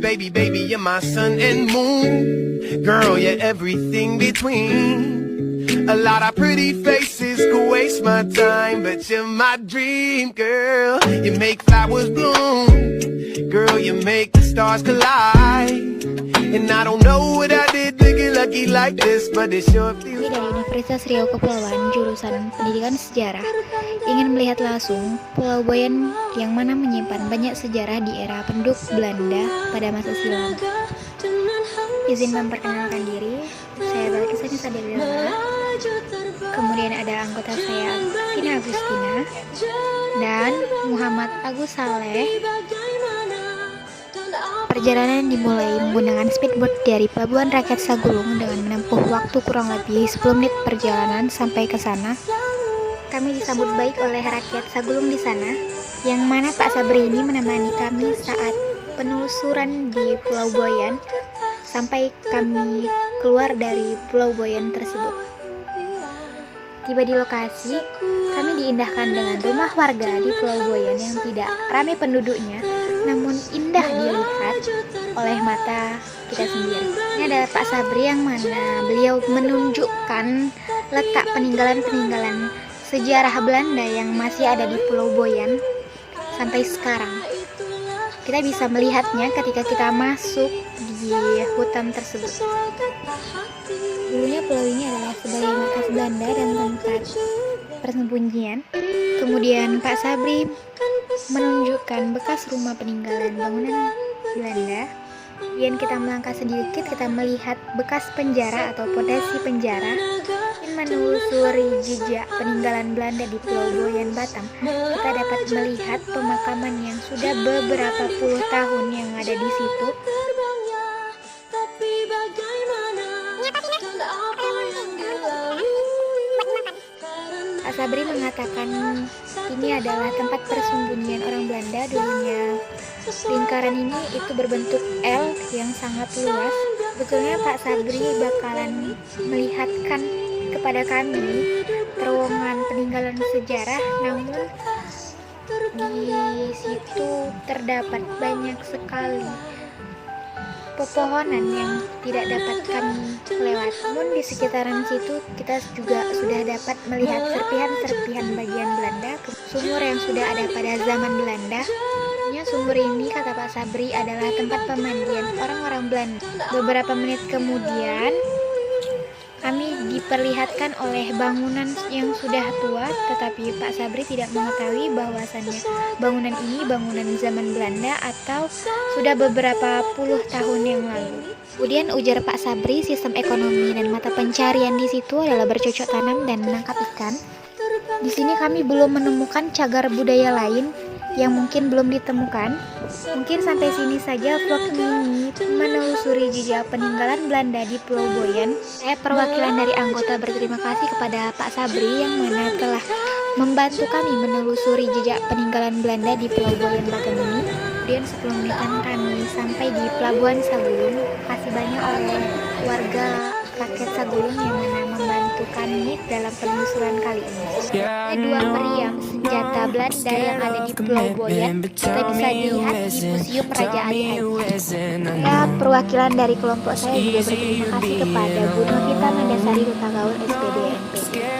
Baby, baby, you're my sun and moon. Girl, you're everything between. A lot of pretty faces could waste my time, but you're my dream, girl. You make flowers bloom. Girl, you make the stars collide. And I don't know what I did to get lucky like this, but it sure feels. Kami dari Universitas Riau Kepulauan, jurusan Pendidikan Sejarah, ingin melihat langsung Pulau Boyan yang mana menyimpan banyak sejarah di era penduduk Belanda pada masa silam. Izin memperkenalkan diri, saya Balkisah Sadilina. Kemudian ada anggota saya Vina Agustina dan Muhammad Agus Saleh. Perjalanan dimulai menggunakan speedboat dari Pelabuhan Rakyat Sagulung dengan menempuh waktu kurang lebih 10 menit perjalanan sampai ke sana. Kami disambut baik oleh rakyat Sagulung di sana, yang mana Pak Sabri ini menemani kami saat penelusuran di Pulau Boyan sampai kami keluar dari Pulau Boyan tersebut. Tiba di lokasi, kami diindahkan dengan rumah warga di Pulau Boyan yang tidak ramai penduduknya, namun indah dilihat oleh mata kita sendiri. Ini adalah Pak Sabri yang mana beliau menunjukkan letak peninggalan-peninggalan sejarah Belanda yang masih ada di Pulau Boyan sampai sekarang. Kita bisa melihatnya ketika kita masuk di hutan tersebut. Dulunya pulau ini adalah sebagai markas Belanda dan tempat persembunyian. Kemudian Pak Sabri menunjukkan bekas rumah peninggalan bangunan Belanda. Kemudian kita melangkah sedikit, kita melihat bekas penjara atau pondasi penjara. Menelusuri jejak peninggalan Belanda di Pulau Boyan Batam, kita dapat melihat pemakaman yang sudah beberapa puluh tahun yang ada di situ. Pak Sabri mengatakan ini adalah tempat persembunyian orang Belanda. Dulunya lingkaran ini itu berbentuk L yang sangat luas. Betulnya Pak Sabri bakalan melihatkan kepada kami terowongan peninggalan sejarah, namun di situ terdapat banyak sekali pepohonan yang tidak dapat kami lewat. Namun di sekitaran situ kita juga sudah dapat melihat serpihan-serpihan bagian Belanda, sumur yang sudah ada pada zaman Belanda. Sumur ini, kata Pak Sabri, adalah tempat pemandian orang-orang Belanda. Beberapa menit kemudian kami diperlihatkan oleh bangunan yang sudah tua, tetapi Pak Sabri tidak mengetahui bahwasannya bangunan ini bangunan zaman Belanda atau sudah beberapa puluh tahun yang lalu. Kemudian ujar Pak Sabri, sistem ekonomi dan mata pencarian di situ adalah bercocok tanam dan menangkap ikan. Di sini kami belum menemukan cagar budaya lain yang mungkin belum ditemukan. Mungkin sampai sini saja vlog ini menelusuri jejak peninggalan Belanda di Pulau Boyan. Saya perwakilan dari anggota berterima kasih kepada Pak Sabri yang mana telah membantu kami menelusuri jejak peninggalan Belanda di Pulau Boyan Batam ini. Kemudian 10 menitan kami sampai di Pelabuhan Sagulung. Kasih banyak oleh warga rakyat Sagulung yang mana membantu kami dalam penelusuran kali ini. Ada dua meriam senjata Belanda yang ada di Pulau Boyan. Kita bisa dilihat di Museum Raja Ali Haji. Ya, perwakilan dari kelompok saya juga berterima kasih kepada Bu Novita Mandasari Duta Gaul SPD NPD.